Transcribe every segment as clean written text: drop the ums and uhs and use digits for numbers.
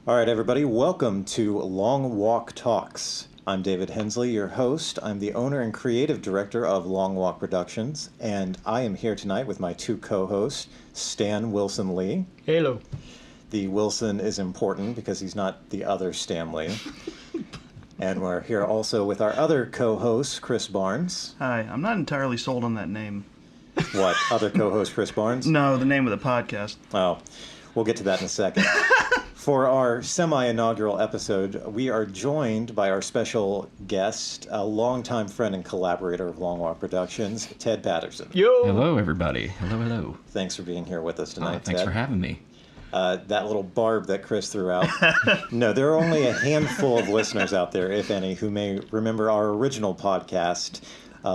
All right, everybody, welcome to Long Walk Talks. I'm David Hensley, your host. I'm the owner and creative director of Long Walk Productions, and I am here tonight with my two co-hosts, Stan Wilson Lee. Hello. The Wilson is important because he's not the other Stan Lee. And we're here also with our other co-host, Chris Barnes. Hi, I'm not entirely sold on that name. What, other co-host Chris Barnes? No, the name of the podcast. Oh, we'll get to that in a second. For our semi-inaugural episode, we are joined by our special guest, a longtime friend and collaborator of Long Walk Productions, Ted Patterson. Yo. Hello, everybody. Hello. Thanks for being here with us tonight, Thanks Ted. for having me. That little barb that Chris threw out. No, there are only a handful of listeners out there, if any, who may remember our original podcast,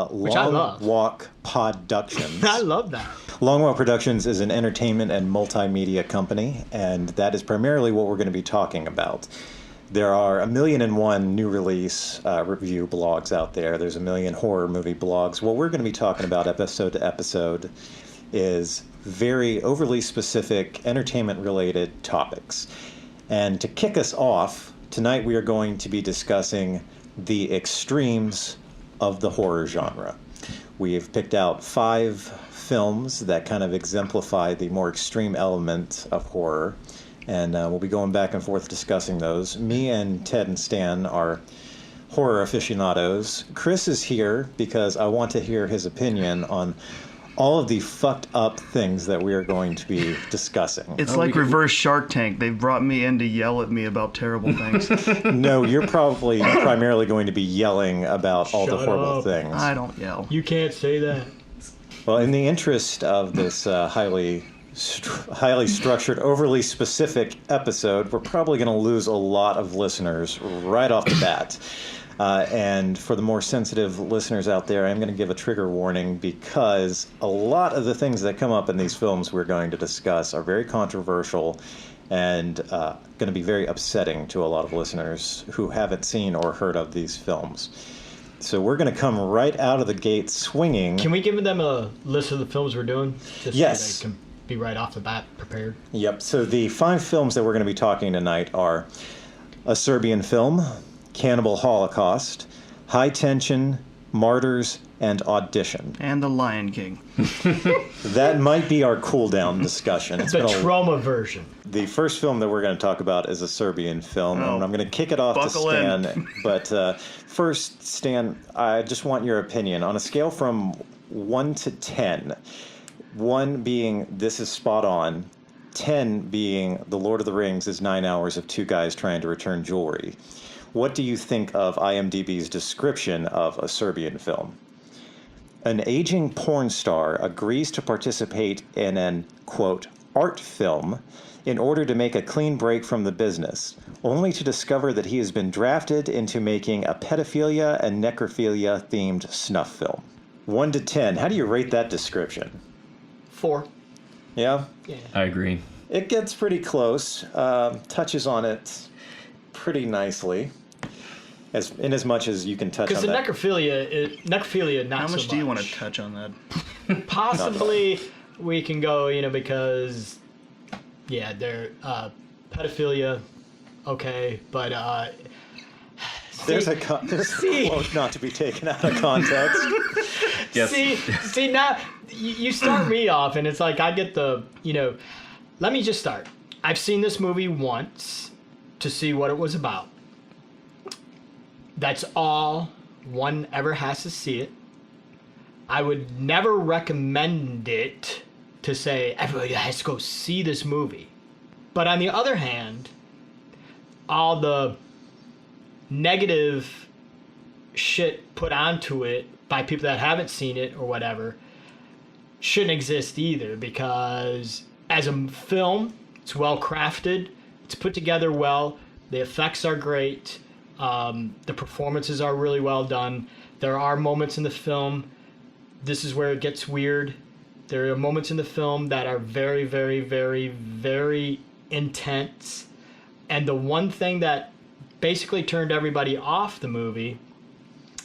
Which I Long love. Walk Productions. I love that. Long Walk Productions is an entertainment and multimedia company, and that is primarily what we're going to be talking about. There are 1,000,001 new release review blogs out there. There's 1,000,000 horror movie blogs. What we're going to be talking about episode to episode is very overly specific entertainment-related topics. And to kick us off, tonight we are going to be discussing the extremes of the horror genre. We've picked out 5 films that kind of exemplify the more extreme element of horror, and we'll be going back and forth discussing those. Me and Ted and Stan are horror aficionados. Chris is here because I want to hear his opinion on all of the fucked up things that we are going to be discussing. It's like reverse Shark Tank. They brought me in to yell at me about terrible things. No, you're probably primarily going to be yelling about all the Shut horrible up. things. I don't yell. You can't say that. Well, in the interest of this highly structured, overly specific episode, we're probably going to lose a lot of listeners right off the bat. And for the more sensitive listeners out there, I'm going to give a trigger warning because a lot of the things that come up in these films we're going to discuss are very controversial and going to be very upsetting to a lot of listeners who haven't seen or heard of these films. So we're going to come right out of the gate swinging. Can we give them a list of the films we're doing? Just Yes. So they can be right off the bat prepared. Yep. So the 5 films that we're going to be talking tonight are a Serbian film, Cannibal Holocaust, High Tension, Martyrs, and Audition. And The Lion King. That might be our cool-down discussion. The trauma version. The first film that we're going to talk about is a Serbian film, Oh, and I'm going to kick it off to buckle Stan. in. But first, Stan, I just want your opinion. On a scale from 1 to 10, 1 being this is spot on, 10 being The Lord of the Rings is 9 hours of 2 guys trying to return jewelry. What do you think of IMDb's description of a Serbian film? An aging porn star agrees to participate in an, quote, art film in order to make a clean break from the business, only to discover that he has been drafted into making a pedophilia and necrophilia-themed snuff film. 1 to 10, how do you rate that description? 4. Yeah? Yeah. I agree. It gets pretty close, touches on it pretty nicely, as much as you can touch Because on the that. necrophilia, not How so much do you want to touch on that? Possibly we can go, because, yeah, they're pedophilia, okay, but There's a quote not to be taken out of context. Yes. See now you start me off, and it's like I get the Let me just start. I've seen this movie once to see what it was about. That's all one ever has to see it. I would never recommend it to say everybody has to go see this movie. But on the other hand, all the negative shit put onto it by people that haven't seen it or whatever shouldn't exist either, because as a film, it's well crafted, it's put together well, the effects are great, the performances are really well done. There are moments in the film, this is where it gets weird, there are moments in the film that are very, very, very, very intense. And the one thing that basically turned everybody off the movie,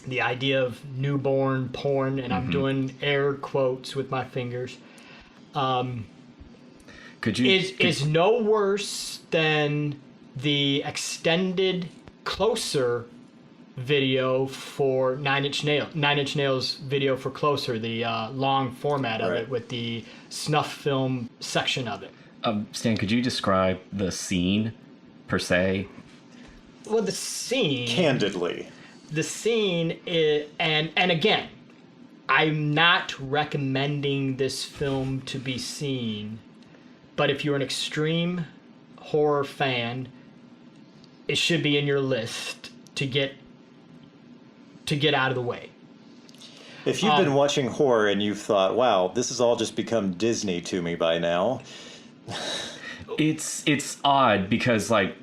the idea of newborn porn, and I'm doing air quotes with my fingers, Could you? is no worse than the extended Closer video for Nine Inch Nails video for Closer, the long format of Right. it with the snuff film section of it. Stan, could you describe the scene per se? Well, the scene. Candidly. The scene is, and again, I'm not recommending this film to be seen, but if you're an extreme horror fan, it should be in your list to get out of the way. If you've been watching horror and you've thought, wow, this has all just become Disney to me by now. It's odd because, like,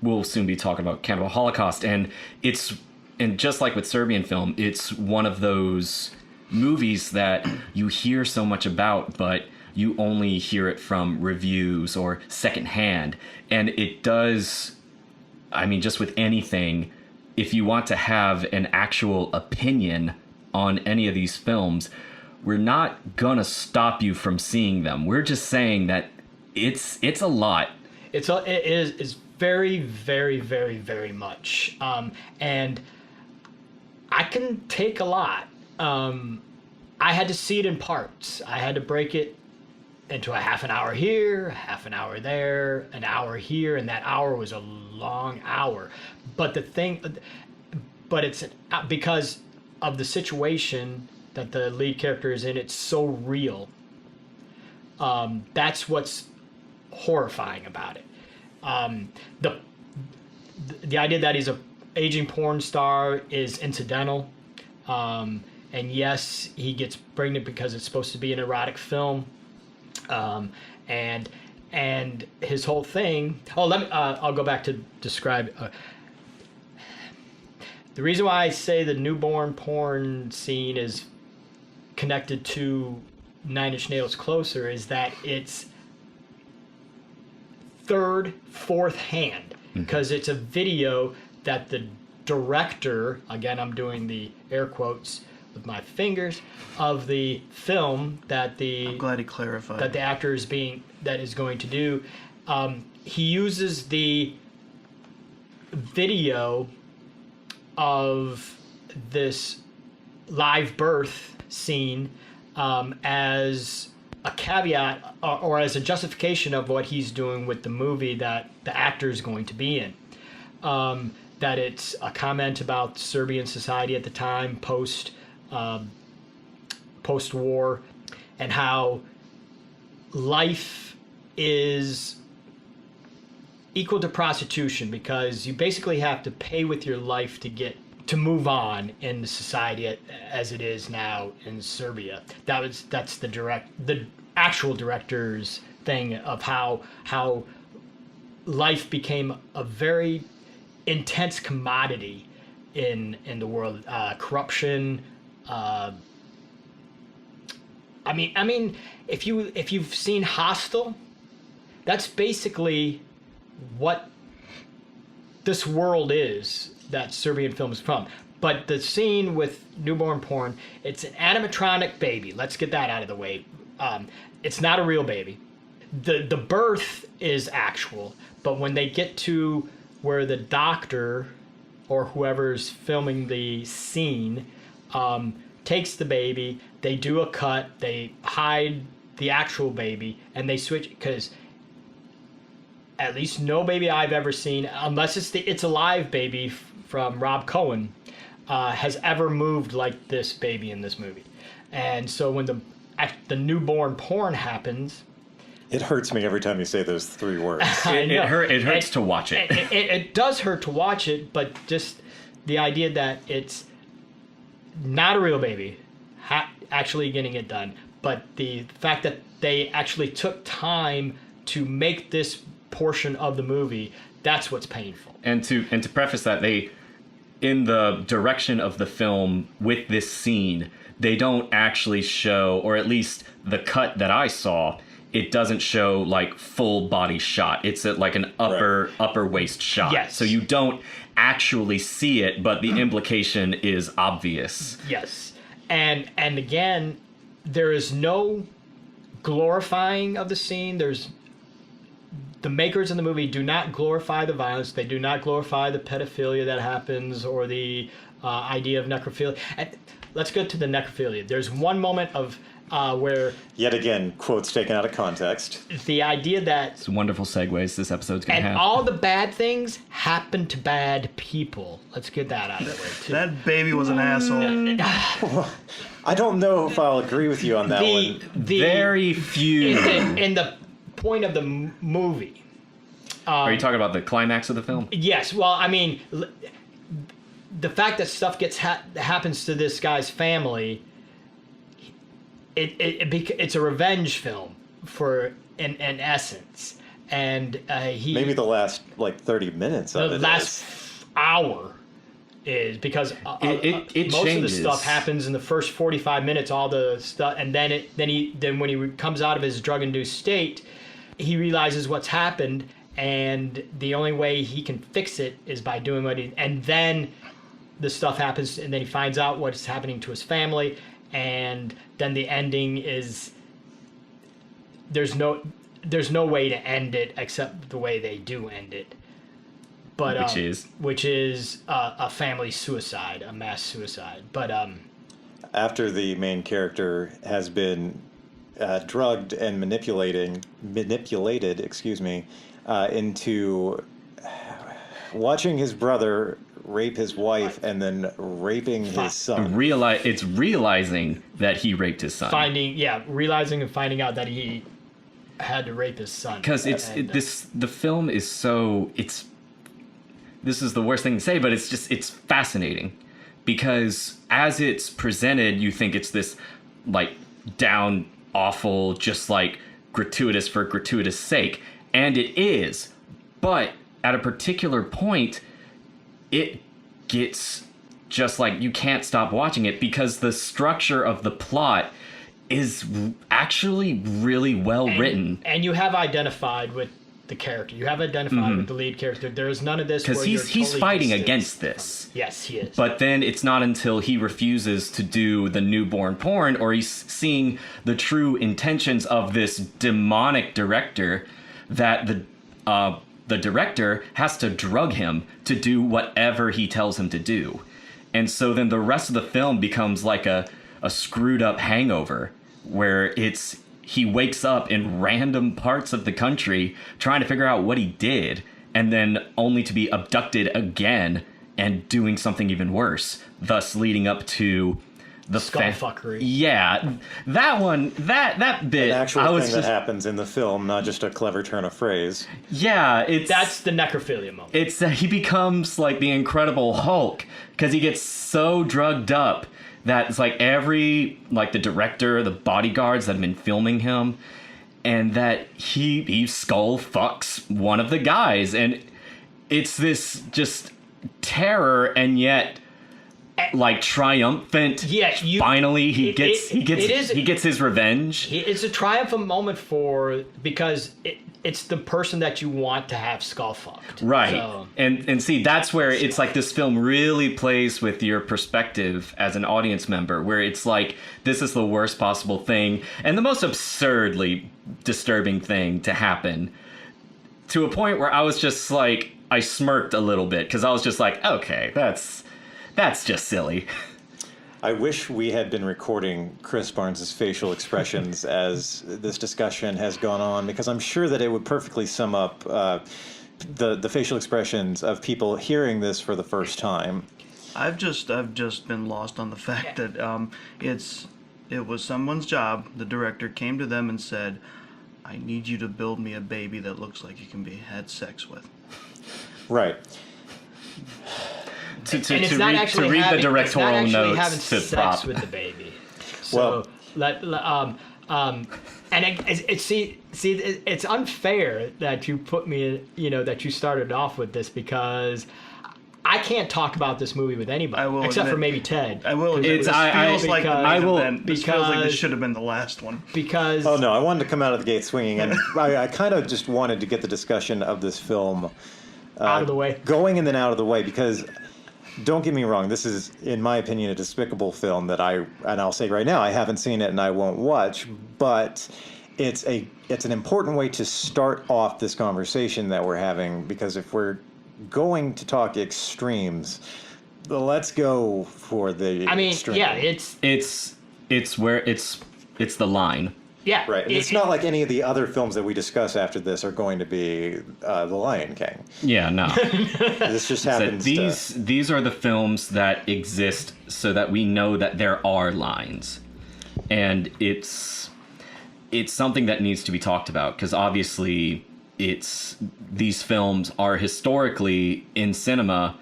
we'll soon be talking about Cannibal Holocaust, and just like with Serbian film, it's one of those movies that you hear so much about, but you only hear it from reviews or secondhand. And it does, I mean, just with anything, if you want to have an actual opinion on any of these films, we're not gonna stop you from seeing them. We're just saying that it's a lot. It is very, very, very, very much, and I can take a lot. I had to see it in parts. I had to break it into a half an hour here, half an hour there, an hour here, and that hour was a long hour. But it's because of the situation that the lead character is in. It's so real. That's what's horrifying about it. The idea that he's a aging porn star is incidental. And yes, he gets pregnant because it's supposed to be an erotic film. And his whole thing. Oh, I'll go back to describe. The reason why I say the newborn porn scene is connected to Nine Inch Nails Closer is that it's third, fourth hand, because it's a video that the director, again, I'm doing the air quotes with my fingers, of the film that I'm glad he clarified. that the actor is going to do. He uses the video of this live birth scene as a caveat or as a justification of what he's doing with the movie that the actor is going to be in. That it's a comment about Serbian society at the time, post-war, and how life is equal to prostitution because you basically have to pay with your life to move on in the society as it is now in Serbia. That's the actual director's thing of how life became a very intense commodity in the world. Corruption. I mean, if you've seen Hostel, that's basically what this world is that Serbian film is from. But the scene with newborn porn, it's an animatronic baby. Let's get that out of the way. It's not a real baby. The birth is actual, but when they get to where the doctor or whoever's filming the scene takes the baby, they do a cut, they hide the actual baby, and they switch, because at least no baby I've ever seen, unless it's a live baby from Rob Cohen, has ever moved like this baby in this movie. And so when the newborn porn happens, It hurts me every time you say those three words. It hurts to watch it. It does hurt to watch it, but just the idea that it's not a real baby actually getting it done, but the fact that they actually took time to make this portion of the movie, that's what's painful. And to preface that, they, in the direction of the film with this scene, they don't actually show, or at least the cut that I saw, it doesn't show like full body shot. It's at like an upper waist shot. Yes. So you don't actually see it, but the implication is obvious. Yes. And again, there is no glorifying of the scene. the makers in the movie do not glorify the violence. They do not glorify the pedophilia that happens or the idea of necrophilia. And let's go to the necrophilia. There's one moment of where Yet again, quotes taken out of context. the idea that It's wonderful segues this episode's gonna and have. all the bad things happen to bad people. Let's get that out of the way too. That baby was an asshole. I don't know if I'll agree with you on that one. Very few. in the point of the movie. Are you talking about the climax of the film? Yes, well, I mean, the fact that stuff happens to this guy's family, it's a revenge film for in essence, and Maybe the last, 30 minutes of the it last hour is because It most changes. of the stuff happens in the first 45 minutes. All the stuff, and then when he comes out of his drug-induced state, he realizes what's happened, and the only way he can fix it is by doing and then the stuff happens, and then he finds out what's happening to his family, and then the ending is there's no way to end it except the way they do end it. But which is a family suicide, a mass suicide. But after the main character has been drugged and manipulated, into watching his brother rape his wife and then raping his son. It's realizing that he raped his son. realizing and finding out that he had to rape his son. Because the film is so this is the worst thing to say, but it's fascinating because as it's presented, you think it's this down, awful, just gratuitous for gratuitous sake, and it is, but at a particular point, it gets just you can't stop watching it because the structure of the plot is actually really well written. And you have identified with the character. You have identified with the lead character. There is none of this because he's totally fighting distanced against this. from it. Yes, he is. But then it's not until he refuses to do the newborn porn or he's seeing the true intentions of this demonic director that the director has to drug him to do whatever he tells him to do. And so then the rest of the film becomes like a screwed up hangover where he wakes up in random parts of the country trying to figure out what he did and then only to be abducted again and doing something even worse, thus leading up to the skullfuckery. Yeah, that one, that bit. An actual thing that happens in the film, not just a clever turn of phrase. Yeah, that's the necrophilia moment. It's that he becomes like the Incredible Hulk because he gets so drugged up that it's the director, the bodyguards that have been filming him, and that he skull fucks one of the guys, and it's this just terror and yet triumphant. Yeah, finally he gets his revenge. It's a triumphant moment because it's the person that you want to have skull fucked. Right. So, and see, that's where it's this film really plays with your perspective as an audience member, where it's this is the worst possible thing and the most absurdly disturbing thing to happen, to a point where I was just I smirked a little bit because I was just okay, that's just silly. I wish we had been recording Chris Barnes' facial expressions as this discussion has gone on, because I'm sure that it would perfectly sum up the facial expressions of people hearing this for the first time. I've just been lost on the fact that it was someone's job. The director came to them and said, "I need you to build me a baby that looks like it can be had sex with." Right. To read the directorial notes to sex prop with the baby. So it's unfair that you put me, that you started off with this, because I can't talk about this movie with anybody except for maybe Ted. I will. This feels like this should have been the last one. Because oh no, I wanted to come out of the gate swinging, and I kind of just wanted to get the discussion of this film out of the way, going and then out of the way, because. Don't get me wrong, this is, in my opinion, a despicable film that I'll say right now, I haven't seen it and I won't watch, but it's an important way to start off this conversation that we're having, because if we're going to talk extremes, let's go for the I mean, extreme. yeah, It's where it's the line. yeah. Right. And it's not like any of the other films that we discuss after this are going to be The Lion King. Yeah, no. This just So happens these are the films that exist so that we know that there are lines, and it's something that needs to be talked about, because obviously these films are historically in cinema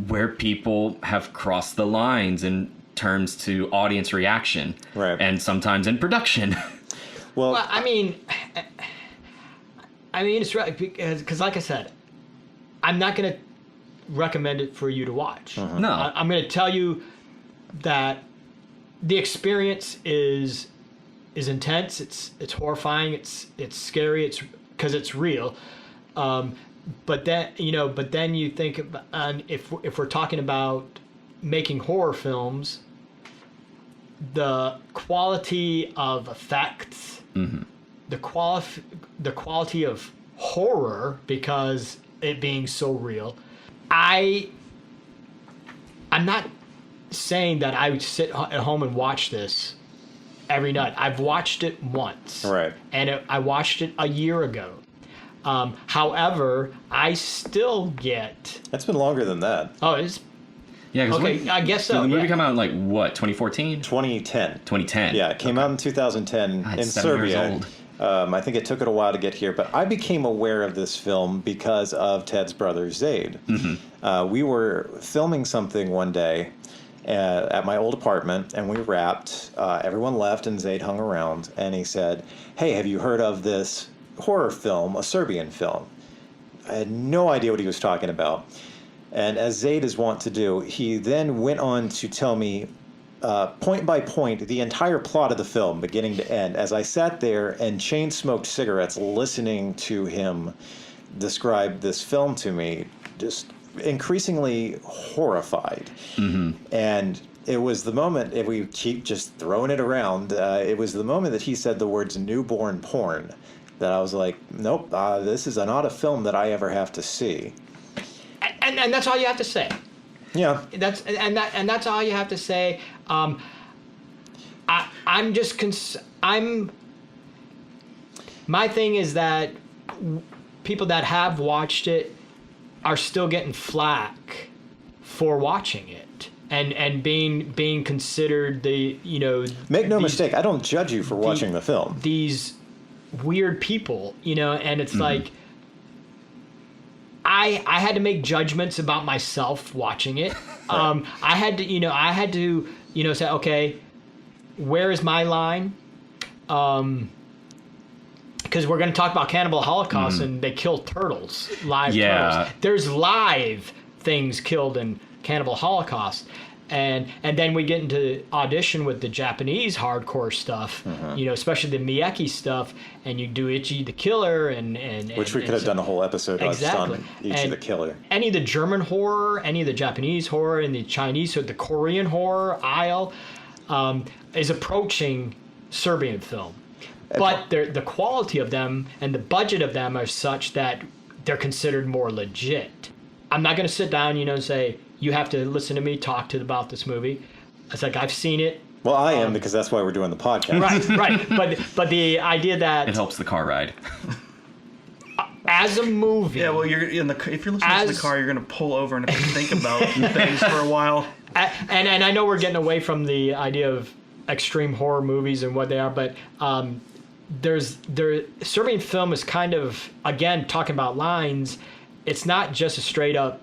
where people have crossed the lines in terms to audience reaction, Right. and sometimes in production. Well, I mean, it's right because, like I said, I'm not going to recommend it for you to watch. No. I'm going to tell you that the experience is intense. It's horrifying. It's scary. It's because it's real. But then you think about, if we're talking about making horror films, the quality of effects, the quality of horror, because it being so real. I'm not saying that I would sit at home and watch this every night. I've watched it once, Right. and I watched it a year ago. However, I still get. That's been longer than that. Oh, it's Yeah, 'cause okay. I guess so. did the movie yeah. come out in, like, what, 2014? 2010. 2010. Yeah, it came out in 2010 God, in it's 7 years Serbia. old. I think it took it a while to get here, but I became aware of this film because of Ted's brother Zaid. We were filming something one day at my old apartment, and we wrapped. Everyone left, and Zaid hung around, and he said, "Hey, have you heard of this horror film, a Serbian film?" I had no idea what he was talking about. And as Zaid is wont to do, he then went on to tell me point by point the entire plot of the film, beginning to end, as I sat there and chain smoked cigarettes listening to him describe this film to me, just increasingly horrified. And it was the moment, if we keep just throwing it around, it was the moment that he said the words newborn porn that I was like, nope, this is not a film that I ever have to see. And that's all you have to say. Yeah. That's all you have to say. I'm just my thing is that people that have watched it are still getting flack for watching it and being considered the Make no mistake, I don't judge you for watching the film. these weird people, and it's like I had to make judgments about myself watching it. I had to say, okay, where is my line? Because we're going to talk about Cannibal Holocaust, and they kill turtles, live turtles. There's live things killed in Cannibal Holocaust. And then we get into Audition with the Japanese hardcore stuff, especially the Miyake stuff, and you do Ichi the Killer, Which we could have done a whole episode Exactly. on Ichi the Killer. Any of the German horror, any of the Japanese horror, and the Chinese, or the Korean horror aisle, is approaching Serbian film. But the quality of them and the budget of them are such that they're considered more legit. I'm not going to sit down, and say, you have to listen to me talk about this movie. It's like, I've seen it. Well, I am, because that's why we're doing the podcast. Right. But the idea that It helps the car ride. as a movie, Yeah, well, if you're listening to the car, you're gonna pull over and have to think about things for a while. and I know we're getting away from the idea of extreme horror movies and what they are, but Serbian film is kind of, again, talking about lines. It's not just a straight up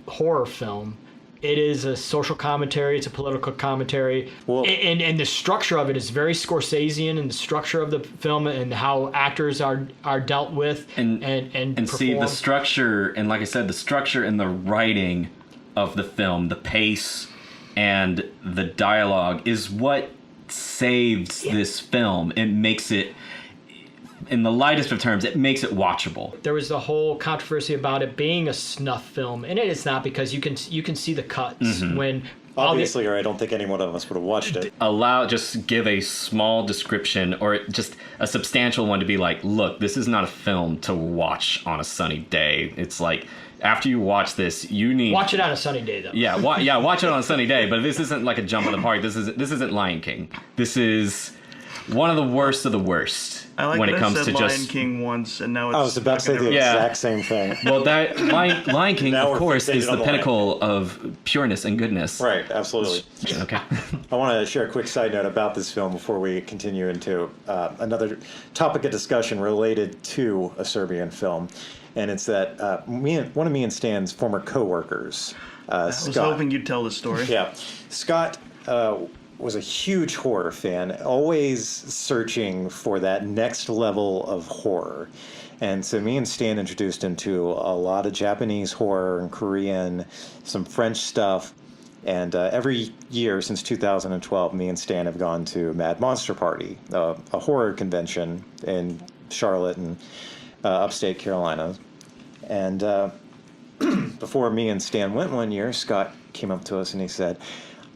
horror film. It is a social commentary. It's a political commentary. Well, and the structure of it is very Scorsesean, and the structure of the film and how actors are dealt with and see the performed. structure, and like I said, the structure and the writing of the film, the pace and the dialogue is what saves this film. It makes it, in the lightest of terms, it makes it watchable. There was the whole controversy about it being a snuff film, and it is not, because you can see the cuts when Obviously, or I don't think any one of us would have watched it. Just give a small description or just a substantial one to be like, look, this is not a film to watch on a sunny day. It's like, after you watch this, you need... Watch it on a sunny day, though. Yeah, watch it on a sunny day, but this isn't like a jump in the park. This isn't Lion King. This is one of the worst of the worst I like when that it comes I said to Lion just... King once, and now it's I was about to say the Yeah. exact same thing. Well, that Lion King, Now of we're course, fixated is on the the Lion pinnacle of pureness and goodness. Right, absolutely. Okay. I want to share a quick side note about this film before we continue into another topic of discussion related to a Serbian film. And it's that one of me and Stan's former co-workers, I was Scott. hoping you'd tell this story. Yeah. Scott was a huge horror fan, always searching for that next level of horror. And so me and Stan introduced him to a lot of Japanese horror and Korean, some French stuff. And every year since 2012, me and Stan have gone to Mad Monster Party, a horror convention in Charlotte and upstate Carolina. And before me and Stan went one year, Scott came up to us and he said,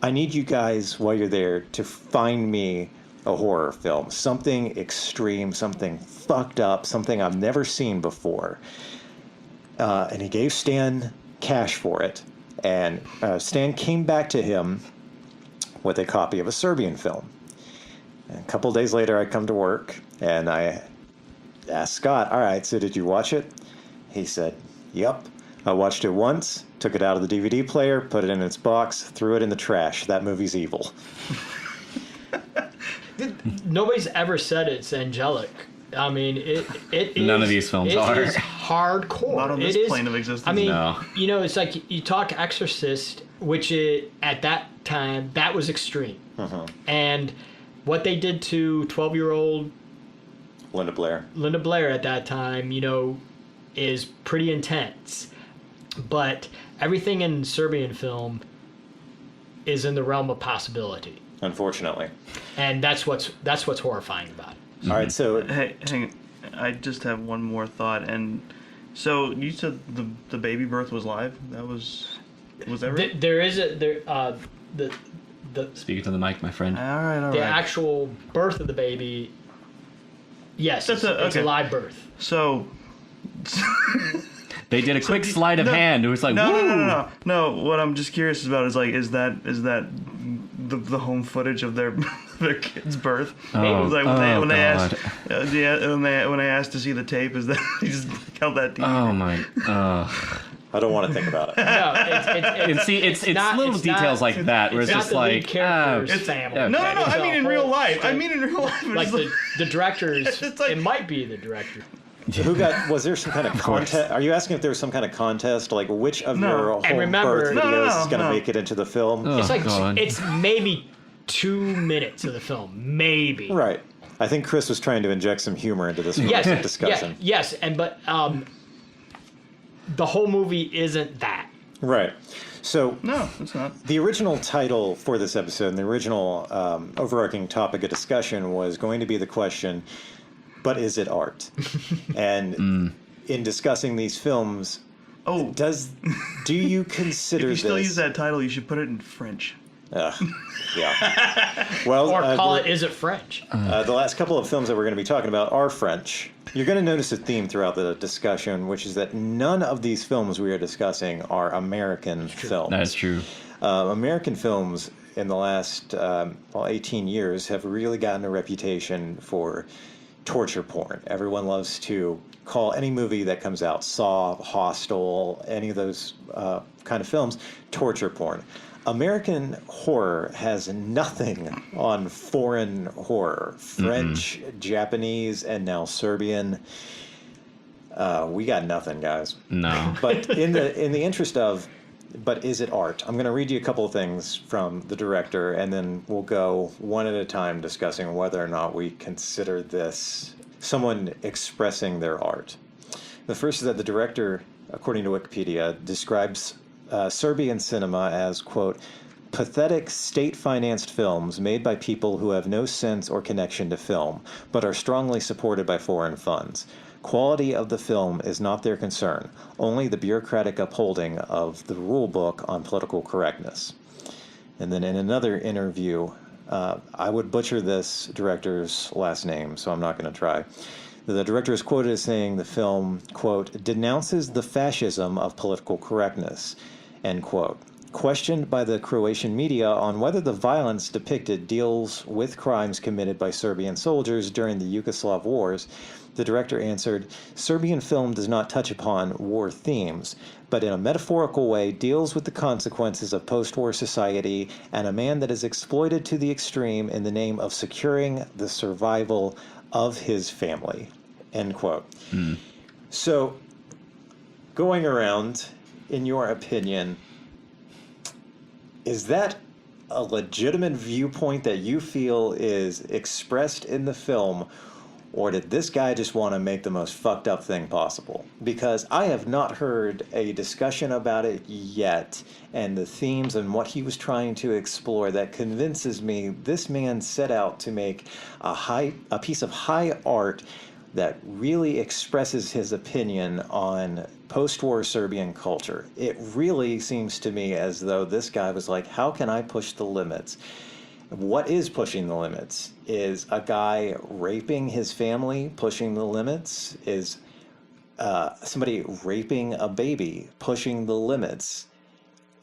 I need you guys, while you're there, to find me a horror film. Something extreme, something fucked up, something I've never seen before. And he gave Stan cash for it. And Stan came back to him with a copy of a Serbian film. And a couple days later, I come to work and I asked Scott, all right, so did you watch it? He said, yep. I watched it once, took it out of the DVD player, put it in its box, threw it in the trash. That movie's evil. Nobody's ever said it's angelic. I mean, it is. None of these films are. It is hardcore. Not on this plane of existence. I mean, No. it's like you talk Exorcist, which at that time, that was extreme. And what they did to 12-year-old Linda Blair. Linda Blair at that time, is pretty intense. But everything in Serbian film is in the realm of possibility. Unfortunately. And that's what's horrifying about it. All right, so Hey, hang on. I just have one more thought. And so you said the baby birth was live? Was that right? There is the Speaking to the mic, my friend. All right. the actual birth of the baby. Yes, That's it's a okay. live birth. So They did a quick sleight of hand. It was like, no, woo! no. What I'm just curious about is like, is that the home footage of their kid's birth? Oh, Like when they God. asked, when I asked to see the tape, is that he just held that TV? Oh my. I don't want to think about it. No, it's And see, it's not- little it's details not- like that where it's not just the lead like, character's family. okay. No. It's I a mean in real whole life. I thing. mean in real life. It's like the directors. It's like- it might be the director. Was there some kind of course. contest? Are you asking if there was some kind of contest, like which of No. your And home remember- birth No, videos is going to no. make it into the film? Oh, It's like God. it's maybe 2 minutes of the film, maybe. Right. I think Chris was trying to inject some humor into this Yes, discussion. yes, but the whole movie isn't that. Right. So No, it's not. the original title for this episode and the original overarching topic of discussion was going to be the question, but is it art? And in discussing these films, Oh, do you if consider you still this? use that title, you should put it in French. Yeah. Well, Or call it Is It French? the last couple of films that we're going to be talking about are French. You're going to notice a theme throughout the discussion, which is that none of these films we are discussing are American films. That's true. American films in the last 18 years have really gotten a reputation for torture porn. Everyone loves to call any movie that comes out, Saw, Hostel, any of those kind of films, torture porn. American horror has nothing on foreign horror. French, Japanese, and now Serbian. We got nothing, guys. No. But in the interest of, but is it art? I'm going to read you a couple of things from the director, and then we'll go one at a time discussing whether or not we consider this someone expressing their art. The first is that the director, according to Wikipedia, describes Serbian cinema as, quote, pathetic state-financed films made by people who have no sense or connection to film, but are strongly supported by foreign funds. Quality of the film is not their concern, only the bureaucratic upholding of the rule book on political correctness. And then in another interview, I would butcher this director's last name, so I'm not going to try. The director is quoted as saying the film, quote, denounces the fascism of political correctness, end quote. Questioned by the Croatian media on whether the violence depicted deals with crimes committed by Serbian soldiers during the Yugoslav wars, the director answered, Serbian film does not touch upon war themes, but in a metaphorical way deals with the consequences of post-war society and a man that is exploited to the extreme in the name of securing the survival of his family, end quote. So, going around, in your opinion, is that a legitimate viewpoint that you feel is expressed in the film, or did this guy just want to make the most fucked up thing possible? Because I have not heard a discussion about it yet, and the themes and what he was trying to explore that convinces me this man set out to make a piece of high art that really expresses his opinion on post-war Serbian culture. It really seems to me as though this guy was like, how can I push the limits? What is pushing the limits? Is a guy raping his family pushing the limits? Is somebody raping a baby pushing the limits?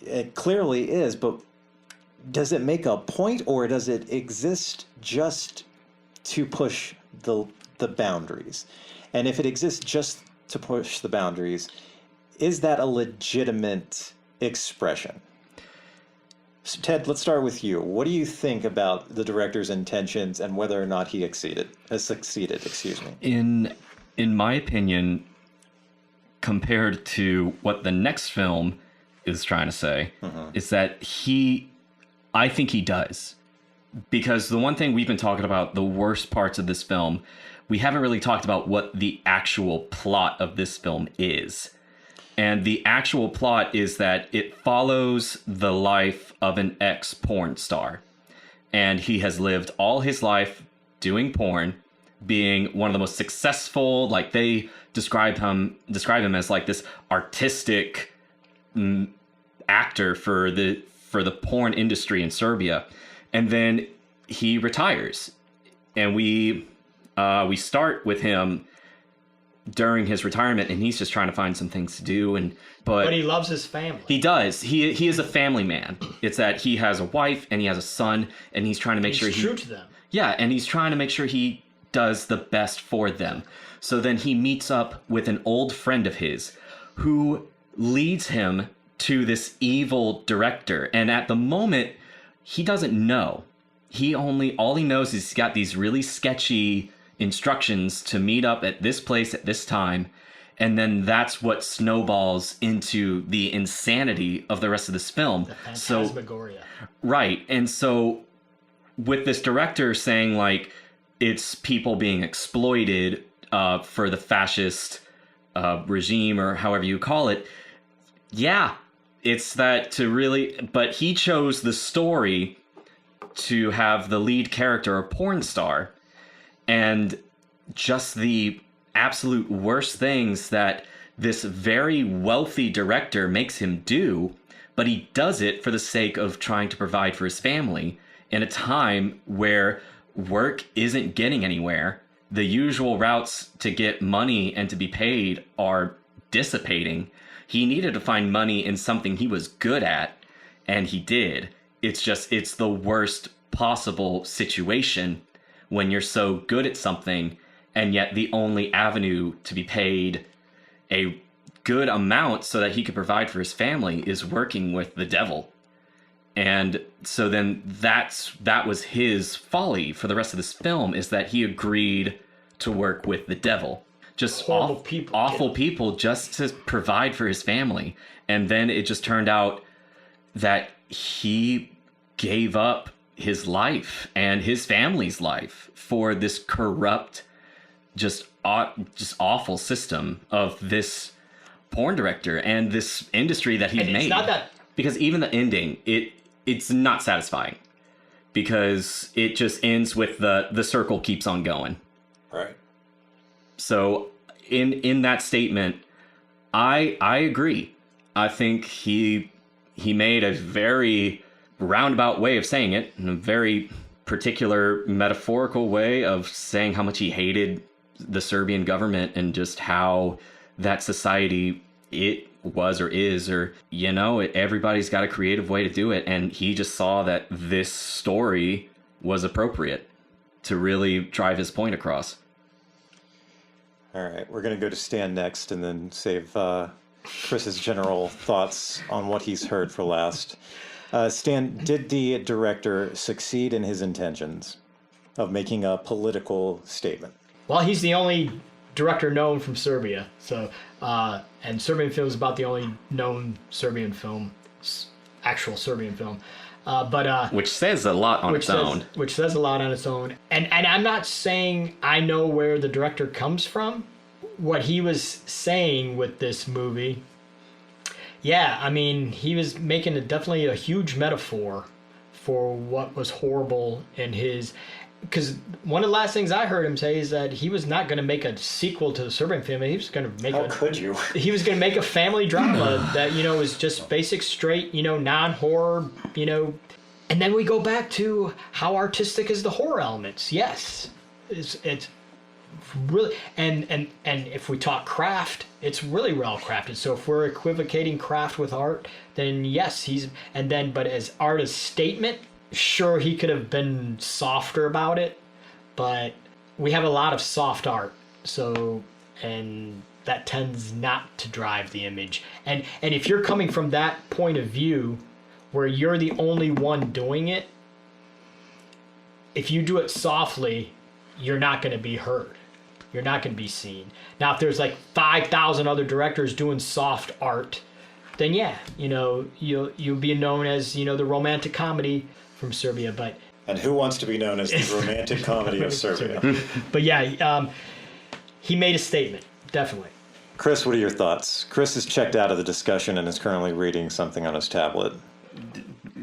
It clearly is, but does it make a point, or does it exist just to push the boundaries? And if it exists just to push the boundaries, is that a legitimate expression? So Ted, let's start with you. What do you think about the director's intentions and whether or not he succeeded, excuse me? In my opinion, compared to what the next film is trying to say, is that I think he does. Because the one thing we've been talking about, the worst parts of this film, we haven't really talked about what the actual plot of this film is. And the actual plot is that it follows the life of an ex-porn star. And he has lived all his life doing porn, being one of the most successful, like they describe him as like this artistic actor for the porn industry in Serbia. And then he retires. And we start with him during his retirement, and he's just trying to find some things to do. But he loves his family. He does. He is a family man. It's that he has a wife and he has a son, and he's trying to make sure he's true to them. Yeah, and he's trying to make sure he does the best for them. So then he meets up with an old friend of his who leads him to this evil director. And at the moment, he doesn't know. All he knows is he's got these really sketchy instructions to meet up at this place at this time, and then that's what snowballs into the insanity of the rest of this film. The phantasmagoria. Right. And so with this director saying like it's people being exploited for the fascist regime, or however you call it, yeah, it's that to really, but he chose the story to have the lead character a porn star, and just the absolute worst things that this very wealthy director makes him do, but he does it for the sake of trying to provide for his family in a time where work isn't getting anywhere. The usual routes to get money and to be paid are dissipating. He needed to find money in something he was good at, and he did. It's the worst possible situation when you're so good at something, and yet the only avenue to be paid a good amount so that he could provide for his family is working with the devil. And so then that was his folly for the rest of this film, is that he agreed to work with the devil. Just awful people just to provide for his family. And then it just turned out that he gave up his life and his family's life for this corrupt, just awful system of this porn director and this industry that he made. It's not that, because even the ending, it's not satisfying, because it just ends with the circle keeps on going. Right. So in that statement, I agree. I think he made a very roundabout way of saying it, in a very particular metaphorical way of saying how much he hated the Serbian government and just how that society it was or is, or everybody's got a creative way to do it, and he just saw that this story was appropriate to really drive his point across. All right, we're going to go to Stan next and then save Chris's general thoughts on what he's heard for last. Stan, did the director succeed in his intentions of making a political statement? Well, he's the only director known from Serbia, so and Serbian film is about the only known Serbian film, actual Serbian film. Which says a lot on its own. Which says a lot on its own. And I'm not saying I know where the director comes from. What he was saying with this movie, yeah, I mean, he was making definitely a huge metaphor for what was horrible in his... Because one of the last things I heard him say is that he was not going to make a sequel to the Serbian film. He was going to make How could you? He was going to make a family drama that, was just basic, straight, non-horror, And then we go back to how artistic is the horror elements. Yes. It's really... And if we talk craft, it's really well crafted. So if we're equivocating craft with art, then yes, but as art as statement... Sure, he could have been softer about it, but we have a lot of soft art, and that tends not to drive the image. And if you're coming from that point of view, where you're the only one doing it, if you do it softly, you're not going to be heard. You're not going to be seen. Now, if there's like 5,000 other directors doing soft art, then yeah, you'll be known as, the romantic comedy from Serbia, And who wants to be known as the romantic comedy of Serbia? But yeah, he made a statement, definitely. Chris, what are your thoughts? Chris has checked out of the discussion and is currently reading something on his tablet.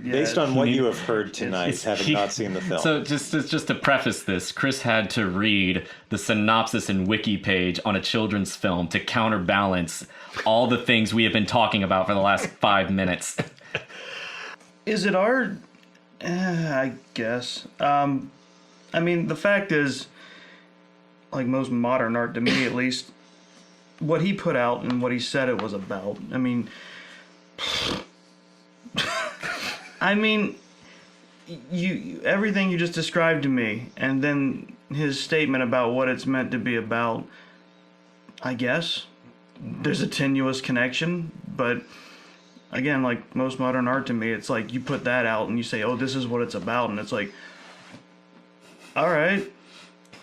Yeah, Based on what you have heard tonight, having not seen the film. So just to preface this, Chris had to read the synopsis and wiki page on a children's film to counterbalance all the things we have been talking about for the last 5 minutes. Is it art? I guess. I mean, the fact is, like most modern art, to me at least, what he put out and what he said it was about. I mean, you everything you just described to me, and then his statement about what it's meant to be about. I guess there's a tenuous connection, but. Again, like most modern art to me, it's like you put that out and you say, oh, this is what it's about. And it's like, all right.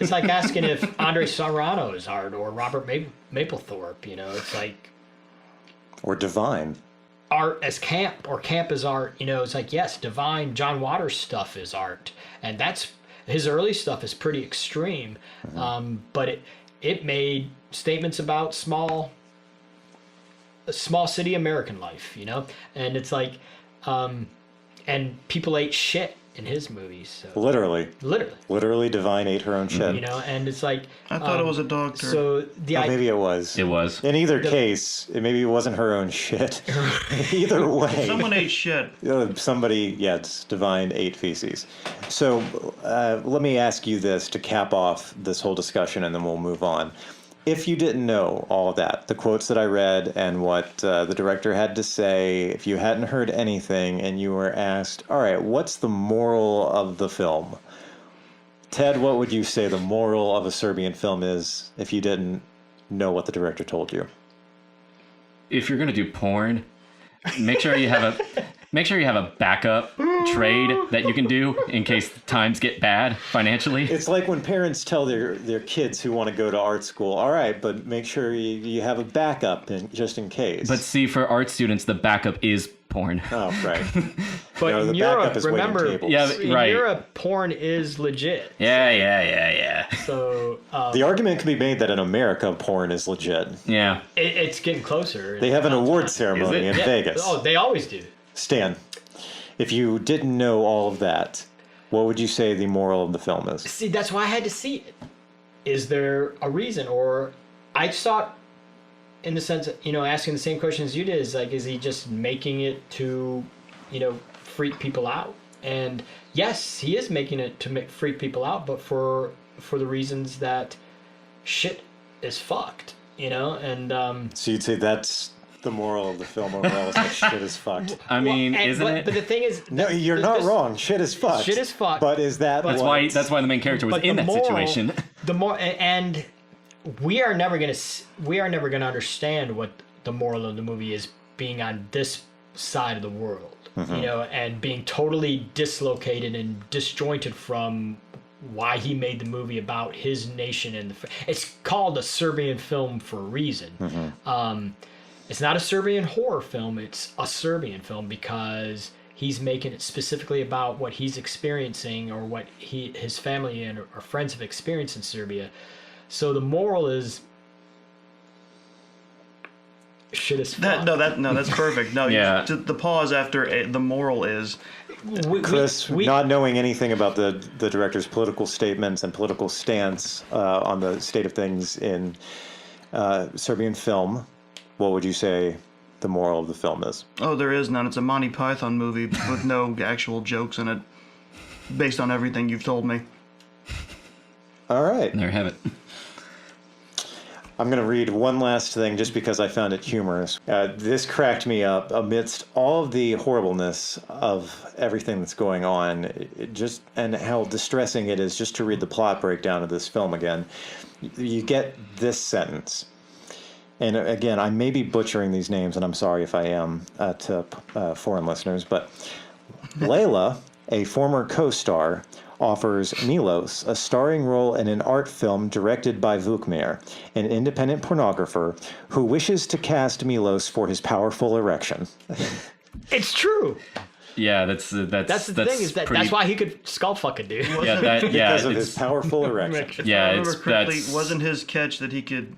It's like asking if Andre Serrano is art or Robert Mapplethorpe, it's like... Or Divine. Art as camp or camp as art, it's like, yes, Divine, John Waters' stuff is art. And his early stuff is pretty extreme. Mm-hmm. But it made statements about small city American life, and it's like, and people ate shit in his movies. So. Literally, Divine ate her own shit. And it's like, I thought it was a doctor. So maybe it was. It was. In either case, maybe it wasn't her own shit. Either way, someone ate shit. Somebody, it's Divine ate feces. So let me ask you this to cap off this whole discussion, and then we'll move on. If you didn't know all of that, the quotes that I read and what the director had to say, if you hadn't heard anything and you were asked, all right, what's the moral of the film? Ted, what would you say the moral of a Serbian film is if you didn't know what the director told you? If you're going to do porn, make sure you have a backup trade that you can do in case times get bad financially. It's like when parents tell their kids who want to go to art school, all right, but make sure you have a backup just in case. But see, for art students, the backup is porn. Oh, right. But in Europe, remember, in Europe, porn is legit. Yeah. So the argument can be made that in America, porn is legit. Yeah. It's getting closer. They have an award ceremony in Vegas. Oh, they always do. Stan, if you didn't know all of that, what would you say the moral of the film is? See, that's why I had to see it. Is there a reason? Or I saw it in the sense, asking the same question as you did, is like, is he just making it to, freak people out. And yes, he is making it to freak people out, but for the reasons that shit is fucked, and So you'd say that's the moral of the film overall, is that shit is fucked. I mean, isn't it? But the thing is, No, you're not wrong. Shit is fucked. Shit is fucked. But is that That's what... why the main character was but in the that moral- situation. The more and we are never gonna understand what the moral of the movie is, being on this side of the world, and being totally dislocated and disjointed from why he made the movie about his nation. And it's called a Serbian film for a reason. It's not a Serbian horror film. It's a Serbian film because he's making it specifically about what he's experiencing or what his family and or friends have experienced in Serbia. So the moral is shit is fucked. That's perfect. No, Yeah. The pause after the moral is Chris, not knowing anything about the director's political statements and political stance on the state of things in Serbian film, what would you say the moral of the film is? oh, there is none. It's a Monty Python movie with no actual jokes in it, based on everything you've told me. All right. There you have it. I'm going to read one last thing just because I found it humorous. This cracked me up amidst all of the horribleness of everything that's going on, and how distressing it is just to read the plot breakdown of this film again. You get this sentence. And again, I may be butchering these names, and I'm sorry if I am to foreign listeners, but Layla, a former co-star, offers Milos a starring role in an art film directed by Vukmir, an independent pornographer who wishes to cast Milos for his powerful erection. It's true. Yeah, that's That's the thing is that pretty- that's why he could skull fuck a dude. Because of it's- his powerful erection. yeah, If I remember correctly, that's wasn't his catch that he could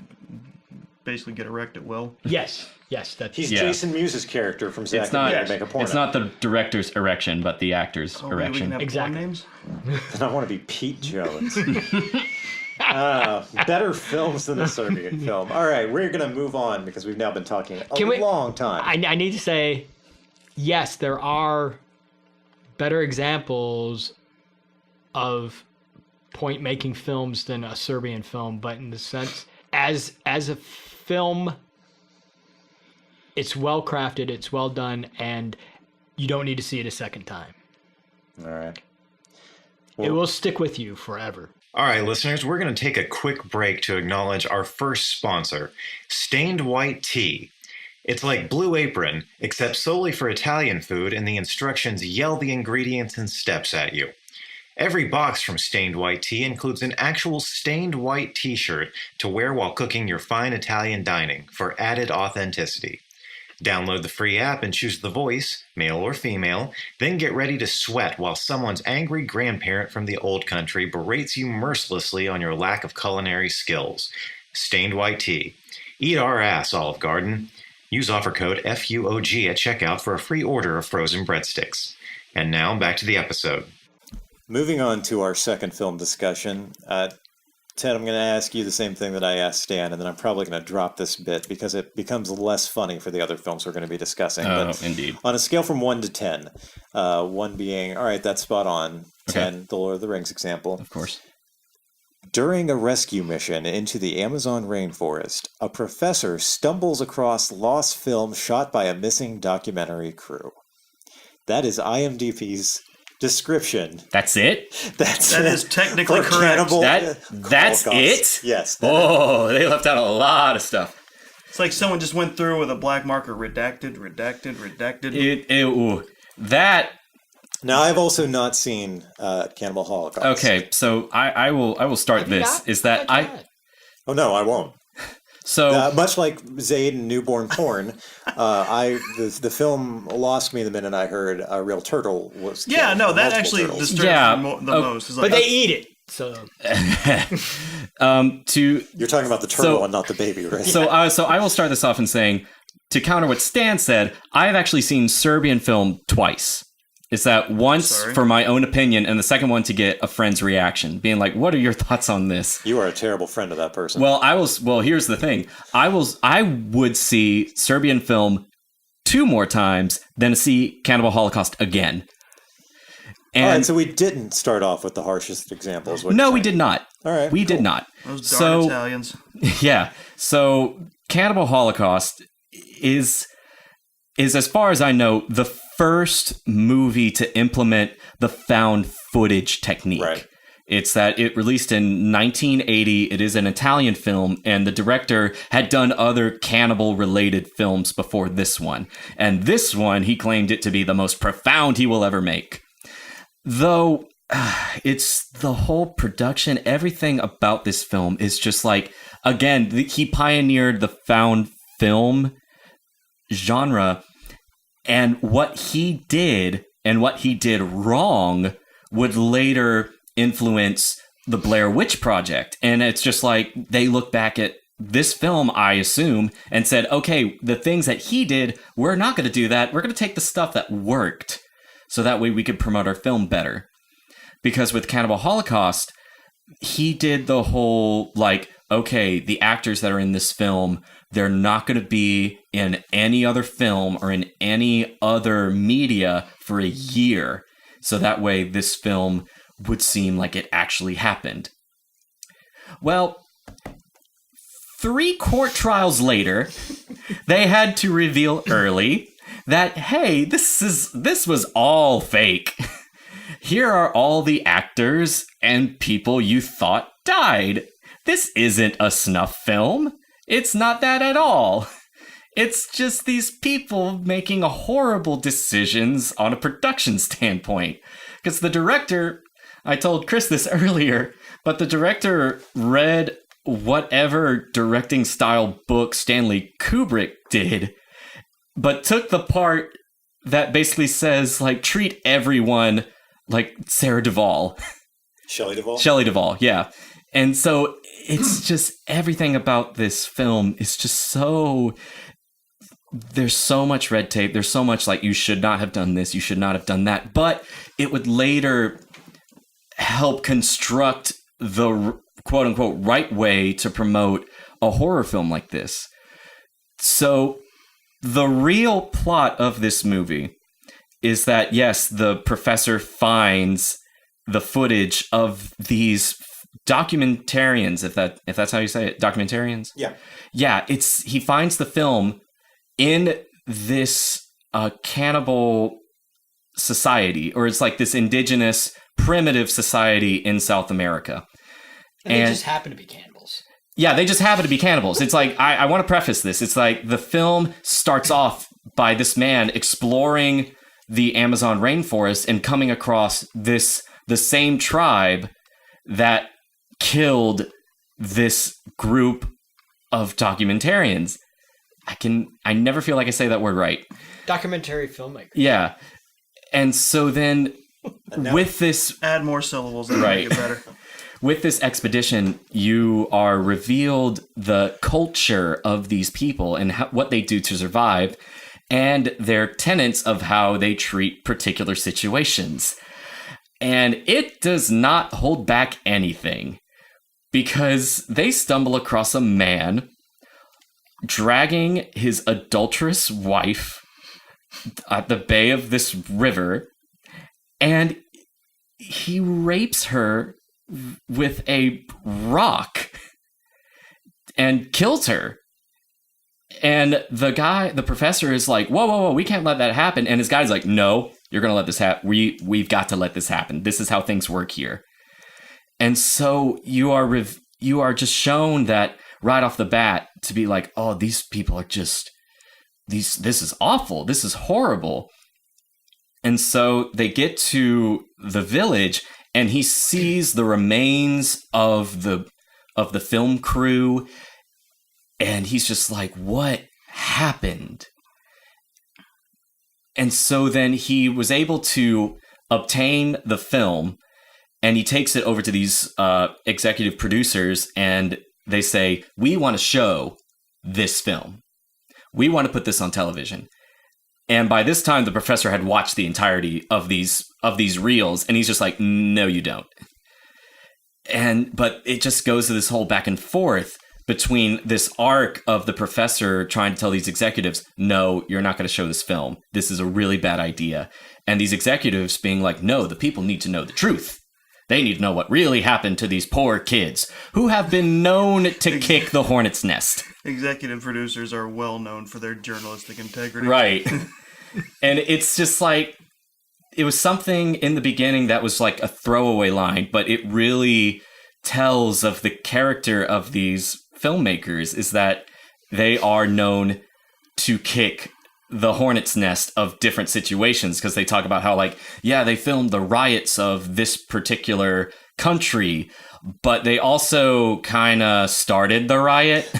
basically get erect at will? Yes, that's He's Yeah. Jason Mewes' character from Zack it's and not Mary Make a Porno. it's not the director's erection, but the actor's Oh, wait, we can erection. have Exactly. porn names? And I want to be Pete Jones. Better films than the Serbian film. All right, we're going to move on because we've now been talking a long time. I need to say, yes, there are better examples of point-making films than a Serbian film, but in the sense, as a film, it's well crafted, it's well done, and you don't need to see it a second time. All right. It will stick with you forever. All right, listeners, we're going to take a quick break to acknowledge our first sponsor, Stained White Tea. It's like Blue Apron, except solely for Italian food, and the instructions yell the ingredients in steps at you. Every box from Stained White Tea includes an actual stained white t-shirt to wear while cooking your fine Italian dining for added authenticity. Download the free app and choose the voice, male or female, then get ready to sweat while someone's angry grandparent from the old country berates you mercilessly on your lack of culinary skills. Stained White Tea. Eat our ass, Olive Garden. Use offer code FUOG at checkout for a free order of frozen breadsticks. And now, back to the episode. Moving on to our second film discussion. Ted, I'm going to ask you the same thing that I asked Stan, and then I'm probably going to drop this bit because it becomes less funny for the other films we're going to be discussing. Oh, But indeed. on a scale from 1 to 10, 1 being, all right, that's spot on, Okay. 10, the Lord of the Rings example. Of course. During a rescue mission into the Amazon rainforest, a professor stumbles across lost film shot by a missing documentary crew. That is IMDb's description. That's it? That is technically for correct. Cannibal That's Holocaust. it? Yes. Oh, they left out a lot of stuff. It's like someone just went through with a black marker, redacted. That Now, I've also not seen Cannibal Holocaust. okay. So I will start this. Is that Oh no, I won't. so Much like Zayd and Newborn Porn, the film lost me the minute I heard a real turtle was killed. Yeah, no, that Multiple actually turtles. disturbs Yeah, me the oh, most. It's But like, they eat it, so to You're talking about the turtle So- and not the baby, right? so I will start this off in saying, to counter what Stan said, I have actually seen Serbian film twice. Is that once Sorry? for my own opinion, and the second one to get a friend's reaction, being like, "What are your thoughts on this?" You are a terrible friend of that person. Well, Well, here's the thing. I would see Serbian film 2 more times than to see Cannibal Holocaust again. And All right, so we didn't start off with the harshest examples. no, we did not. All right, we cool. did not. Those darn Italians. Yeah. So Cannibal Holocaust is as far as I know the first movie to implement the found footage technique. Right. It's that it released in 1980. It is an Italian film, and the director had done other cannibal-related films before this one. And this one, he claimed it to be the most profound he will ever make. Though, it's the whole production, everything about this film is just like, again, he pioneered the found film genre, and what he did and what he did wrong would later influence the Blair Witch Project. And it's just like they look back at this film, I assume, and said, okay, the things that he did, we're not going to do that. We're going to take the stuff that worked so that way we could promote our film better. Because with Cannibal Holocaust, he did the whole, like, okay, the actors that are in this film, they're not going to be in any other film or in any other media for a year. So that way this film would seem like it actually happened. Well, 3 court trials later, they had to reveal early that, hey, this was all fake. Here are all the actors and people you thought died. This isn't a snuff film. It's not that at all. It's just these people making horrible decisions on a production standpoint. Because the director, I told Chris this earlier, but the director read whatever directing style book Stanley Kubrick did, but took the part that basically says, like, treat everyone like Sarah Duvall. Shelley Duvall? Shelley Duvall, yeah. And so it's just everything about this film is just so... There's so much red tape. There's so much like, you should not have done this. You should not have done that. But it would later help construct the quote unquote right way to promote a horror film like this. So the real plot of this movie is that, yes, the professor finds the footage of these documentarians, if that's how you say it, documentarians? Yeah. Yeah, he finds the film in this cannibal society, or it's like this indigenous primitive society in South America. And they just happen to be cannibals. Yeah, they just happen to be cannibals. It's like, I want to preface this. It's like the film starts off by this man exploring the Amazon rainforest and coming across the same tribe that killed this group of documentarians. I never feel like I say that word right. Documentary filmmaker. Yeah. And so then with this... Add more syllables and Right. make it better. With this expedition, you are revealed the culture of these people and what they do to survive, and their tenets of how they treat particular situations. And it does not hold back anything, because they stumble across a man dragging his adulterous wife at the bay of this river, and he rapes her with a rock and kills her. And the professor is like, whoa, we can't let that happen. And his guy's like, no, you're going to let this happen. We've got to let this happen. This is how things work here. And so you are just shown that right off the bat to be like, oh, these people are just, this is awful. This is horrible. And so they get to the village, and he sees the remains of the film crew, and he's just like, what happened? And so then he was able to obtain the film, and he takes it over to these executive producers, and they say, we want to show this film. We want to put this on television. And by this time, the professor had watched the entirety of these reels, and he's just like, no, you don't. But it just goes to this whole back and forth between this arc of the professor trying to tell these executives, no, you're not going to show this film. This is a really bad idea. And these executives being like, no, the people need to know the truth. They need to know what really happened to these poor kids who have been known to kick the hornet's nest. Executive producers are well known for their journalistic integrity. Right. And it's just like, it was something in the beginning that was like a throwaway line, but it really tells of the character of these filmmakers, is that they are known to kick the hornet's nest of different situations, because they talk about how, like, yeah, they filmed the riots of this particular country, but they also kind of started the riot.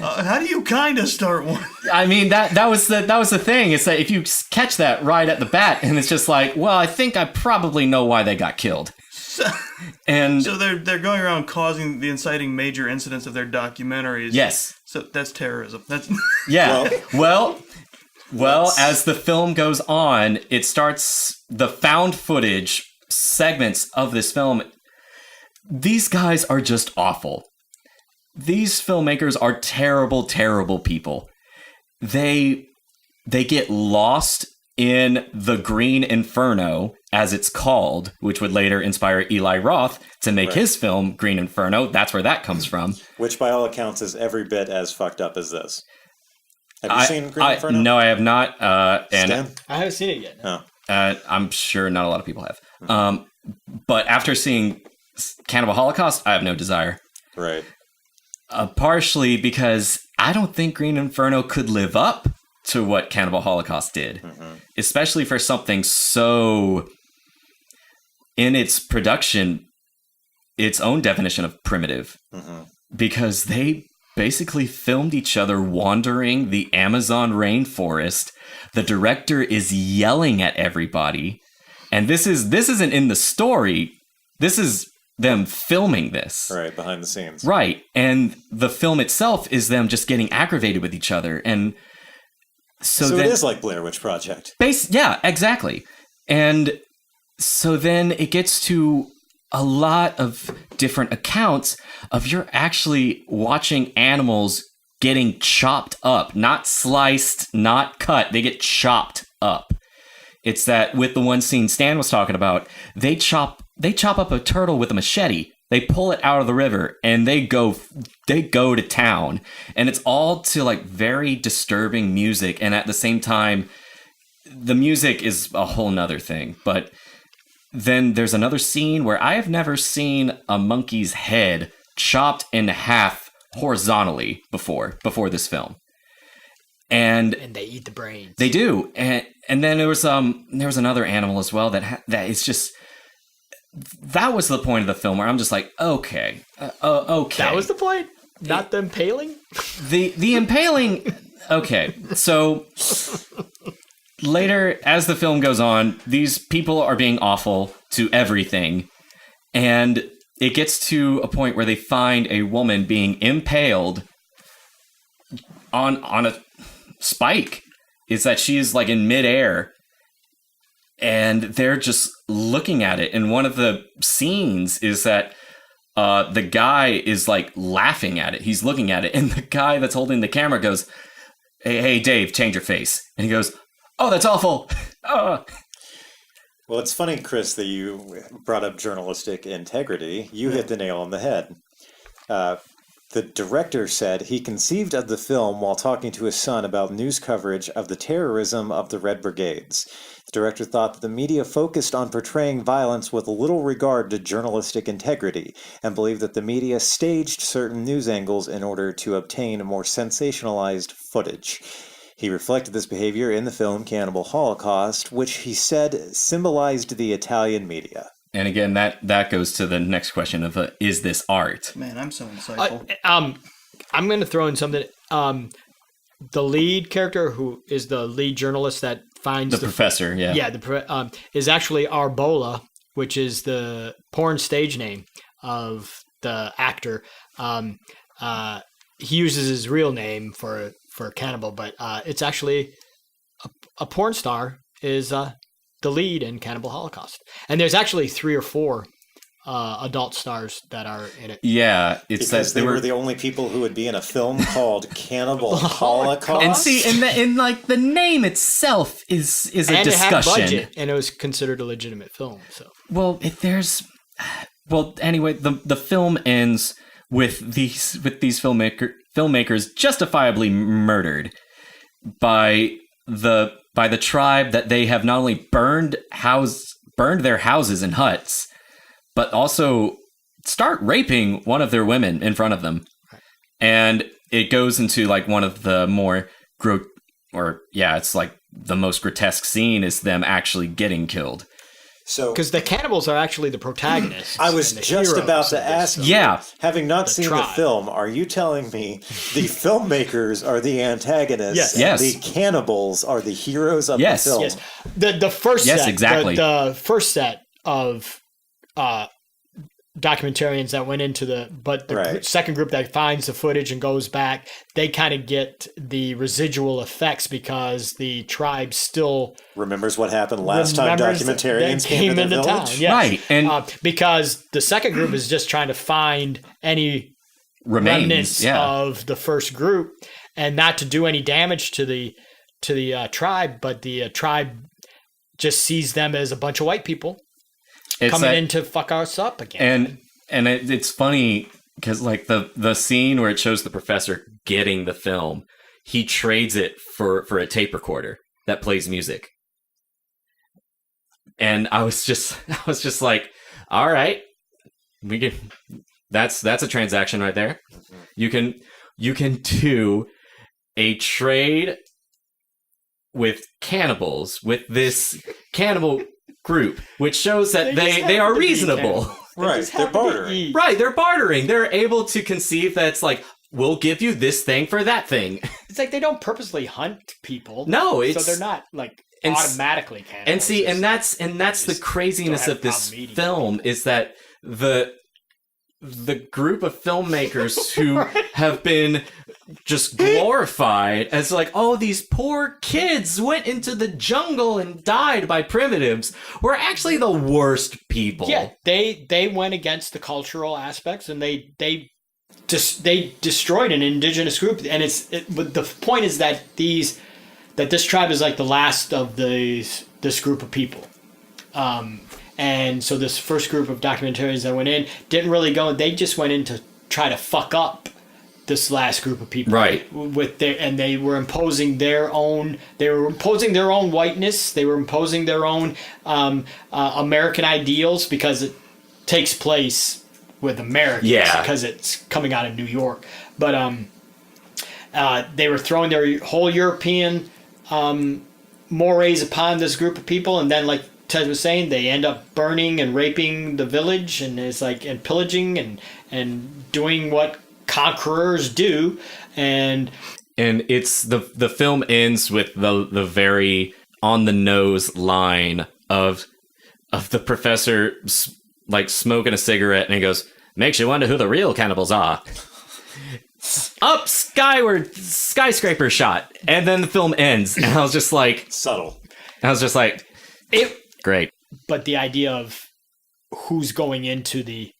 How do you kind of start one? I mean, that was the thing. It's that if you catch that right at the bat, and it's just like, well, I think I probably know why they got killed. And So they're going around causing the inciting major incidents of their documentaries. yes, So that's terrorism. That's yeah. Well, as the film goes on, it starts the found footage segments of this film. These guys are just awful. These filmmakers are terrible, terrible people. They get lost in the Green Inferno, as it's called, which would later inspire Eli Roth to make his film Green Inferno. That's where that comes from. Which, by all accounts, is every bit as fucked up as this. Have you seen Green Inferno? No, I have not. And Stan? I haven't seen it yet. No. Oh. I'm sure not a lot of people have. But after seeing Cannibal Holocaust, I have no desire. Right. Partially because I don't think Green Inferno could live up to what Cannibal Holocaust did, especially for something so, in its production, its own definition of primitive, because they basically filmed each other wandering the Amazon rainforest. The director is yelling at everybody, and this isn't in the story. This is them filming this. Right, behind the scenes. Right. And the film itself is them just getting aggravated with each other. And so So then, it is like Blair Witch Project. yeah, exactly. And so then it gets to a lot of different accounts of you're actually watching animals getting chopped up, not sliced, not cut. They get chopped up. It's that with the one scene Stan was talking about, they chop up a turtle with a machete. They pull it out of the river and they go to town. And it's all to like very disturbing music. And at the same time, the music is a whole nother thing. But then there's another scene where I have never seen a monkey's head chopped in half horizontally before this film. And they eat the brains. they do. And then there was another animal as well that is just, that was the point of the film where I'm just like, okay. That was the point? Not the impaling? The impaling. Okay, so later, as the film goes on, these people are being awful to everything, and it gets to a point where they find a woman being impaled on a spike. Is that she's like in midair, and they're just looking at it. And one of the scenes is that the guy is like laughing at it. He's looking at it, and the guy that's holding the camera goes, "Hey, Dave, change your face." And he goes, "Oh, that's awful." Well, it's funny, Chris, that you brought up journalistic integrity. You hit the nail on the head. The director said he conceived of the film while talking to his son about news coverage of the terrorism of the Red Brigades. The director thought that the media focused on portraying violence with little regard to journalistic integrity, and believed that the media staged certain news angles in order to obtain more sensationalized footage. He reflected this behavior in the film Cannibal Holocaust, which he said symbolized the Italian media. And again, that goes to the next question of is this art? Man, I'm so insightful. I'm going to throw in something. The lead character, who is the lead journalist that finds The professor, yeah. Yeah, is actually Arbola, which is the porn stage name of the actor. He uses his real name for Cannibal, but it's actually a porn star is the lead in Cannibal Holocaust. And there's actually 3 or 4 adult stars that are in it. Yeah, it's Because that they were the only people who would be in a film called Cannibal Holocaust. and see, and like the name itself is a And it had discussion. budget, and it was considered a legitimate film. So Well, if there's, well, anyway, the film ends with these filmmakers justifiably murdered by the tribe that they have not only burned their houses and huts, but also start raping one of their women in front of them. And it goes into like one of the more it's like the most grotesque scene is them actually getting killed. So because the cannibals are actually the protagonists. I was and the just heroes about to of this ask film. you, Yeah. having not seen the tribe. film, are you telling me the filmmakers are the antagonists Yes. and Yes. the cannibals are the heroes of Yes. the film? Yes, the first Yes, set, exactly. the first set of documentarians that went into the Right. second group that finds the footage and goes back, they kind of get the residual effects because the tribe still Remembers what happened last time remembers documentarians that came to their into village? town. Yes. Right, and- because the second group is just trying to find any Remains, remnants yeah. of the first group, and not to do any damage to the tribe, but the tribe just sees them as a bunch of white people It's coming that- in to fuck us up again. and it's funny because like the scene where it shows the professor getting the film, he trades it for a tape recorder that plays music. And I was just like, all right, we can. That's a transaction right there. You can do a trade with cannibals with this cannibal group, which shows that just they happen are to be reasonable. cannibals. They Right, just they're happen to bartering. eat. Right, they're bartering. They're able to conceive that it's like, we'll give you this thing for that thing. It's like they don't purposely hunt people. No, so it's they're not like and automatically cannibals. and see, It's- and that's the just craziness don't of have a this problem eating film is that the group of filmmakers who have been just glorified as like, oh, these poor kids went into the jungle and died by primitives were actually the worst people. yeah, they went against the cultural aspects, and they destroyed an indigenous group, and but the point is that this tribe is like the last of this group of people. And so this first group of documentarians that went in didn't really go. They just went in to try to fuck up this last group of people, Right. And they were imposing their own. They were imposing their own whiteness. They were imposing their own American ideals because it takes place with Americans. Yeah. Because it's coming out of New York, but they were throwing their whole European mores upon this group of people, and then, like Ted was saying, they end up burning and raping the village, and it's like and pillaging and doing what conquerors do, and it's the film ends with the very on the nose line of the professor like smoking a cigarette, and he goes, "Makes you wonder who the real cannibals are." Up skyward, skyscraper shot, and then the film ends, and I was just like, Subtle. great. but the idea of who's going into the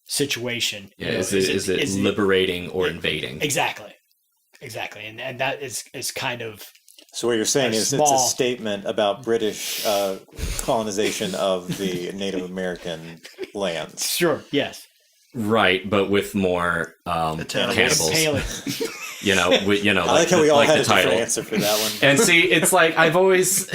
situation, Yeah, is it liberating or invading? exactly, and that is kind of So what you're saying is it's small. a statement about British colonization of the Native American lands. sure, yes, Right, but with more Italians. cannibals. Impaling. I like how we all had the a different title. answer for that one. And see, it's like I've always.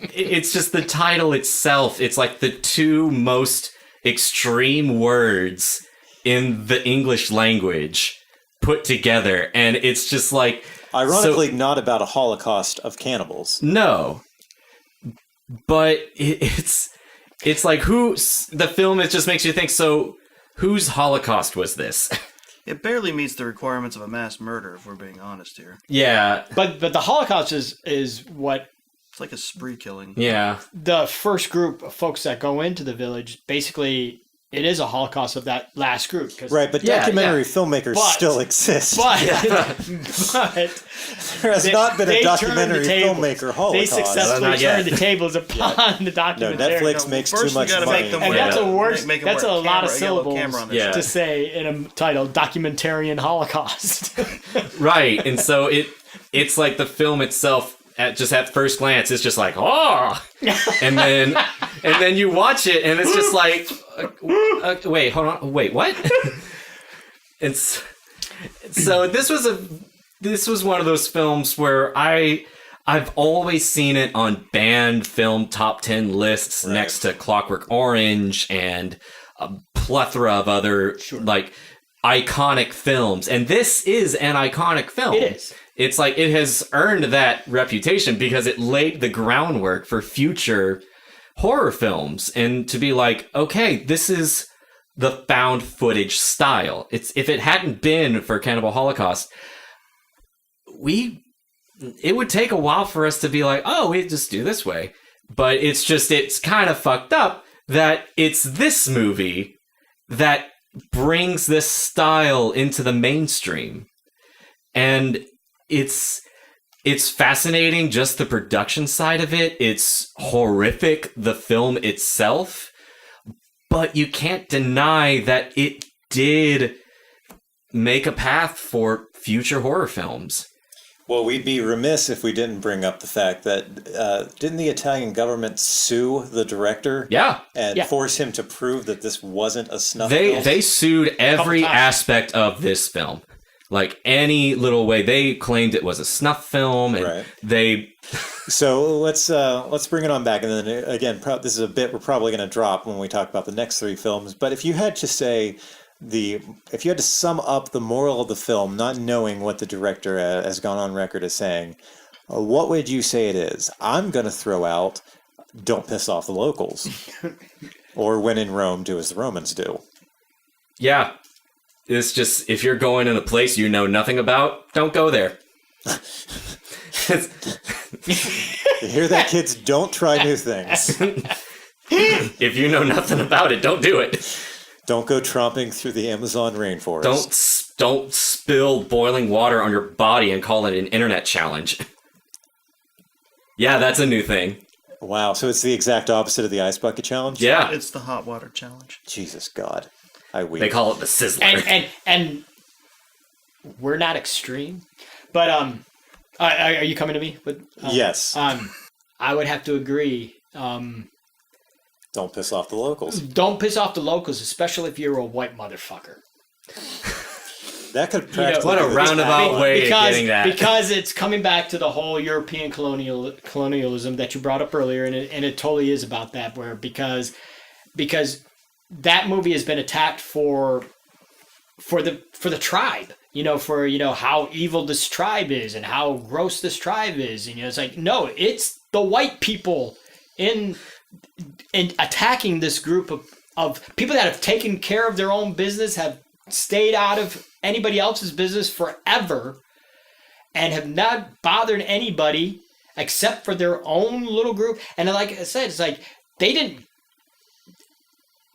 It's just the title itself. It's like the two most extreme words in the English language put together, and it's just like Ironically, not about a holocaust of cannibals. no. But it's like the film. It just makes you think. So whose Holocaust was this? It barely meets the requirements of a mass murder, if we're being honest here. Yeah, But the Holocaust is what It's like a spree killing. yeah. the first group of folks that go into the village basically it is a Holocaust of that last group. 'Cause- Right, but Yeah, documentary yeah. filmmakers But- still exist. But, there has not been a they turned documentary the tables. filmmaker They Holocaust. successfully Not yet. turned the tables upon the No, documentary. Netflix makes First too we much gotta money. make them And wear that's a worse. make 'em That's a wear lot of a yellow syllables camera on their Yeah. to say in a title, documentarian Holocaust. Right, and so it's like the film itself just at first glance it's just like oh, and then you watch it and it's just like wait, hold on, wait, what? It's so this was one of those films where I've always seen it on banned film top 10 lists next to Clockwork Orange and a plethora of other like iconic films, and this is an iconic film. It is. It's like it has earned that reputation because it laid the groundwork for future horror films, and to be like, okay, this is the found footage style. It's if it hadn't been for Cannibal Holocaust, it would take a while for us to be like, oh, we just do this way. But it's kind of fucked up that it's this movie that brings this style into the mainstream. And it's fascinating, just the production side of it. It's horrific, the film itself. But you can't deny that it did make a path for future horror films. Well, we'd be remiss if we didn't bring up the fact that didn't the Italian government sue the director? Yeah. And Yeah. force him to prove that this wasn't a snuff film? They sued every times. aspect of this film. Like any little way, they claimed it was a snuff film, and Right. they So let's bring it on back, and then again, this is a bit we're probably going to drop when we talk about the next three films. But if you had to say if you had to sum up the moral of the film, not knowing what the director has gone on record as saying, what would you say it is? I'm going to throw out, "Don't piss off the locals," or "When in Rome, do as the Romans do." yeah. It's just if you're going in a place you know nothing about, don't go there. You hear that, kids? Don't try new things. If you know nothing about it, don't do it. Don't go tromping through the Amazon rainforest. Don't spill boiling water on your body and call it an internet challenge. Yeah, that's a new thing. Wow, so it's the exact opposite of the ice bucket challenge? Yeah, It's the hot water challenge. Jesus God. I weep. they call it the sizzler. and we're not extreme, but are you coming to me with? Yes. I would have to agree. Don't piss off the locals. Don't piss off the locals, especially if you're a white motherfucker. That could practically what a be the roundabout tagline. way of getting that. Because it's coming back to the whole European colonialism that you brought up earlier, and it totally is about that. Because that movie has been attacked for the tribe, for how evil this tribe is and how gross this tribe is, and it's like, no, it's the white people in attacking this group of people that have taken care of their own business, have stayed out of anybody else's business forever, and have not bothered anybody except for their own little group. And like I said, it's like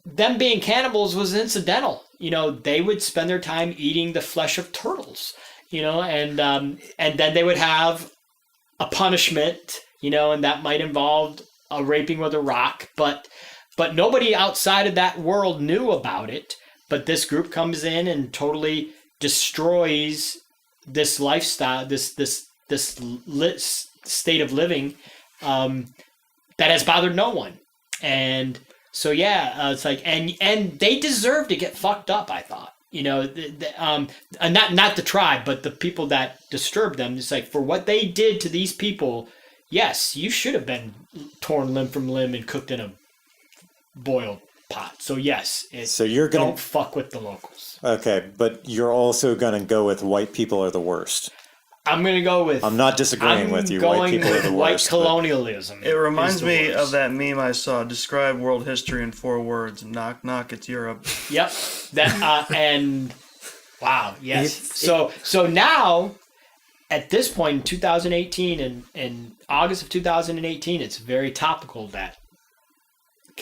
them being cannibals was incidental. They would spend their time eating the flesh of turtles, and then they would have a punishment, and that might involve a raping with a rock, but nobody outside of that world knew about it. But this group comes in and totally destroys this lifestyle, this state of living that has bothered no one. And so it's like, and they deserve to get fucked up, I thought. And not the tribe, but the people that disturbed them. It's like, for what they did to these people, yes, you should have been torn limb from limb and cooked in a boiled pot. So yes, So you're gonna don't fuck with the locals. Okay, but you're also gonna go with white people are the worst. I'm gonna go with. I'm not disagreeing with you. White people are the white worst. but- colonialism. It reminds is the me worst. of that meme I saw. Describe world history in 4 words. Knock, knock. It's Europe. Yep. That and wow. Yes. It's- So now, at this point in 2018 and in August of 2018, it's very topical that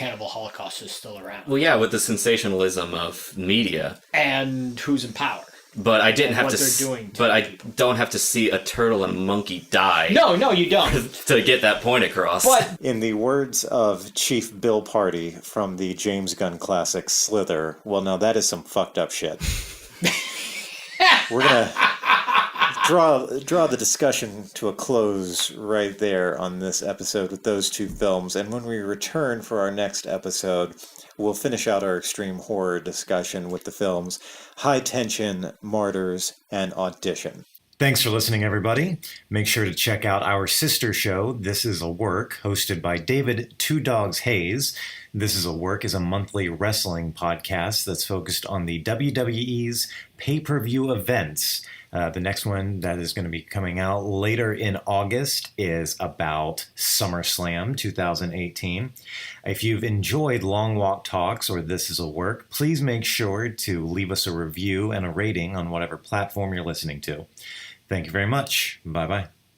Cannibal Holocaust is still around. Well, yeah, with the sensationalism of media. And who's in power. But I didn't And have what to. they're doing to But I don't have to see a turtle and a monkey die. No, you don't. To get that point across. But In the words of Chief Bill Party from the James Gunn classic Slither, well, now that is some fucked up shit. We're gonna draw the discussion to a close right there on this episode with those two films, and when we return for our next episode, we'll finish out our extreme horror discussion with the films High Tension, Martyrs, and Audition. Thanks for listening, everybody. Make sure to check out our sister show, This Is a Work, hosted by David Two Dogs Hayes. This Is a Work is a monthly wrestling podcast that's focused on the WWE's pay-per-view events. The next one that is going to be coming out later in August is about SummerSlam 2018. If you've enjoyed Long Walk Talks or This Is a Work, please make sure to leave us a review and a rating on whatever platform you're listening to. Thank you very much. Bye-bye.